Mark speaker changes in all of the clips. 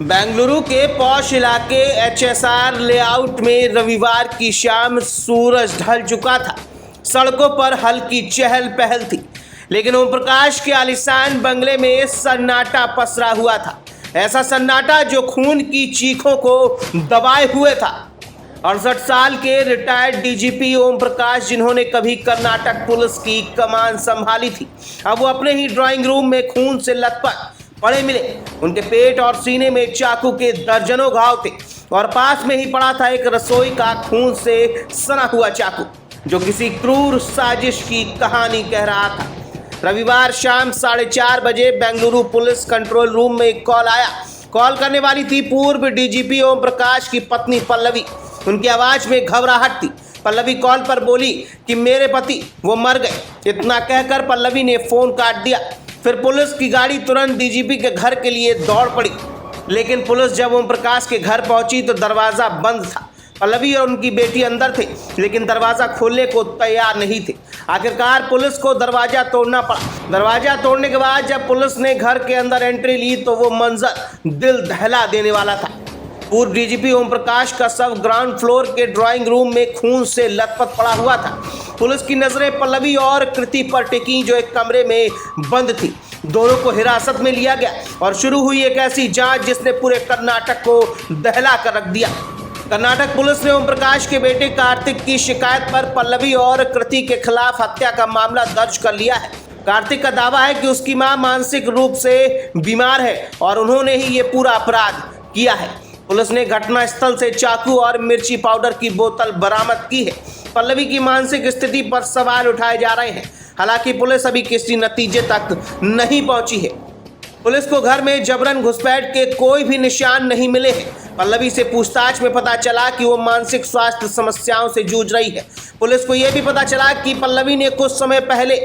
Speaker 1: बेंगलुरु के पॉश इलाके HSR layout में रविवार की शाम सूरज ढल चुका था। सड़कों पर हल्की चहल पहल थी, लेकिन ओम प्रकाश के आलीशान बंगले में सन्नाटा पसरा हुआ था। ऐसा सन्नाटा जो खून की चीखों को दबाए हुए था। 68 साल के रिटायर्ड डीजीपी ओम प्रकाश, जिन्होंने कभी कर्नाटक पुलिस की कमान संभाली थी, अब वो अपने ही ड्राइंग रूम में खून से लथपथ पड़े मिले। उनके पेट और सीने में चाकू के दर्जनों घाव थे और पास में ही पड़ा था एक रसोई का खून से सना हुआ चाकू, जो किसी क्रूर साजिश की कहानी कह रहा था। रविवार शाम 4:30 बजे बेंगलुरु पुलिस कंट्रोल रूम में एक कॉल आया। कॉल करने वाली थी पूर्व डीजीपी ओम प्रकाश की पत्नी पल्लवी। उनकी आवाज में घबराहट थी। पल्लवी कॉल पर बोली कि मेरे पति वो मर गए। इतना कहकर पल्लवी ने फोन काट दिया। फिर पुलिस की गाड़ी तुरंत डीजीपी के घर के लिए दौड़ पड़ी, लेकिन पुलिस जब ओम प्रकाश के घर पहुंची तो दरवाजा बंद था। पल्लवी और उनकी बेटी अंदर थे, लेकिन दरवाजा खोलने को तैयार नहीं थे। आखिरकार पुलिस को दरवाजा तोड़ना पड़ा। दरवाजा तोड़ने के बाद जब पुलिस ने घर के अंदर एंट्री ली तो वो मंजर दिल दहला देने वाला था। पूर्व डीजीपी ओम प्रकाश का शव ग्राउंड फ्लोर के ड्राइंग रूम में खून से लथपथ पड़ा हुआ था। पुलिस की नजरें पल्लवी और कृति पर टिकी, जो एक कमरे में बंद थी। दोनों को हिरासत में लिया गया और शुरू हुई एक ऐसी जांच जिसने पूरे कर्नाटक को दहला कर रख दिया। कर्नाटक पुलिस ने ओम प्रकाश के बेटे कार्तिक की शिकायत पर पल्लवी और कृति के खिलाफ हत्या का मामला दर्ज कर लिया है। कार्तिक का दावा है कि उसकी मां मानसिक रूप से बीमार है और उन्होंने ही ये पूरा अपराध किया है। पुलिस ने घटनास्थल से चाकू और मिर्ची पाउडर की बोतल बरामद की है। पल्लवी की मानसिक स्थिति पर सवाल उठाए जा रहे हैं। हालांकि पुलिस अभी किसी नतीजे तक नहीं पहुंची है। पुलिस को घर में जबरन घुसपैठ के कोई भी निशान नहीं मिले हैं। पल्लवी से पूछताछ में पता चला कि वो मानसिक स्वास्थ्य समस्याओं से जूझ रही है। पुलिस को यह भी पता चला कि पल्लवी ने कुछ समय पहले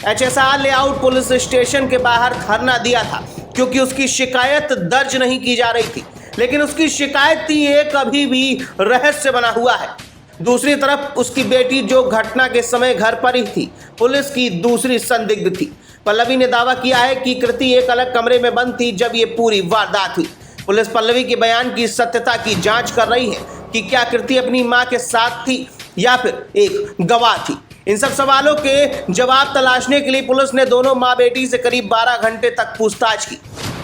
Speaker 1: एचएसआर लेआउट पुलिस स्टेशन के बाहर धरना दिया था, क्योंकि उसकी शिकायत दर्ज नहीं की जा रही थी। लेकिन उसकी शिकायत थी एक अभी भी रहस्य बना हुआ है। दूसरी तरफ उसकी बेटी, जो घटना के समय घर पर ही थी, पुलिस की दूसरी संदिग्ध थी। पल्लवी ने दावा किया है कि कृति एक अलग कमरे में बंद थी जब ये पूरी वारदात हुई। पुलिस पल्लवी के बयान की सत्यता की जांच कर रही है कि क्या कृति अपनी मां के साथ थी या फिर एक गवाह थी। इन सब सवालों के जवाब तलाशने के लिए पुलिस ने दोनों मां बेटी से करीब 12 घंटे तक पूछताछ की।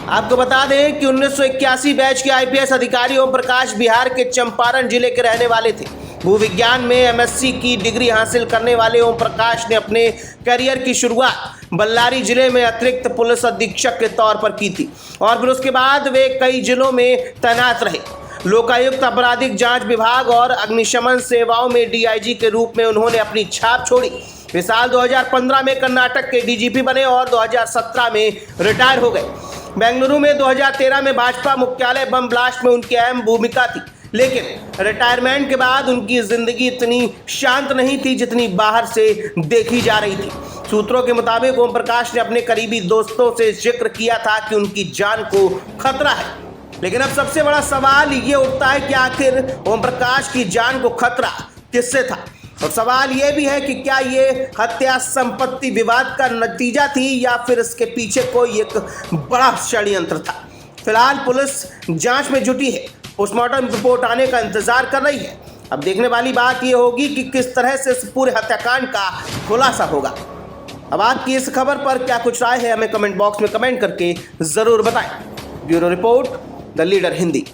Speaker 1: आपको बता दें कि 1981 बैच के आईपीएस अधिकारी ओम प्रकाश बिहार के चंपारण जिले के रहने वाले थे। भूविज्ञान में एमएससी की डिग्री हासिल करने वाले ओम प्रकाश ने अपने करियर की शुरुआत बल्लारी जिले में अतिरिक्त पुलिस अधीक्षक के तौर पर की थी और फिर उसके बाद वे कई जिलों में तैनात रहे। लोकायुक्त, आपराधिक जांच विभाग और अग्निशमन सेवाओं में डीआईजी के रूप में उन्होंने अपनी छाप छोड़ी। वे साल 2015 में कर्नाटक के डीजीपी बने और 2017 में रिटायर हो गए। बेंगलुरु में 2013 में भाजपा मुख्यालय बम ब्लास्ट में उनकी अहम भूमिका थी, लेकिन रिटायरमेंट के बाद उनकी जिंदगी इतनी शांत नहीं थी जितनी बाहर से देखी जा रही थी। सूत्रों के मुताबिक ओम प्रकाश ने अपने करीबी दोस्तों से जिक्र किया था कि उनकी जान को खतरा है। लेकिन अब सबसे बड़ा सवाल ये उठता है कि आखिर ओम प्रकाश की जान को खतरा किससे था। और सवाल यह भी है कि क्या ये हत्या संपत्ति विवाद का नतीजा थी या फिर इसके पीछे कोई एक बड़ा षड्यंत्र था। फिलहाल पुलिस जांच में जुटी है, पोस्टमार्टम रिपोर्ट आने का इंतजार कर रही है। अब देखने वाली बात यह होगी कि किस तरह से इस पूरे हत्याकांड का खुलासा होगा। अब आपकी इस खबर पर क्या कुछ राय है, हमें कमेंट बॉक्स में कमेंट करके जरूर बताएं। Bureau report, the leader Hindi.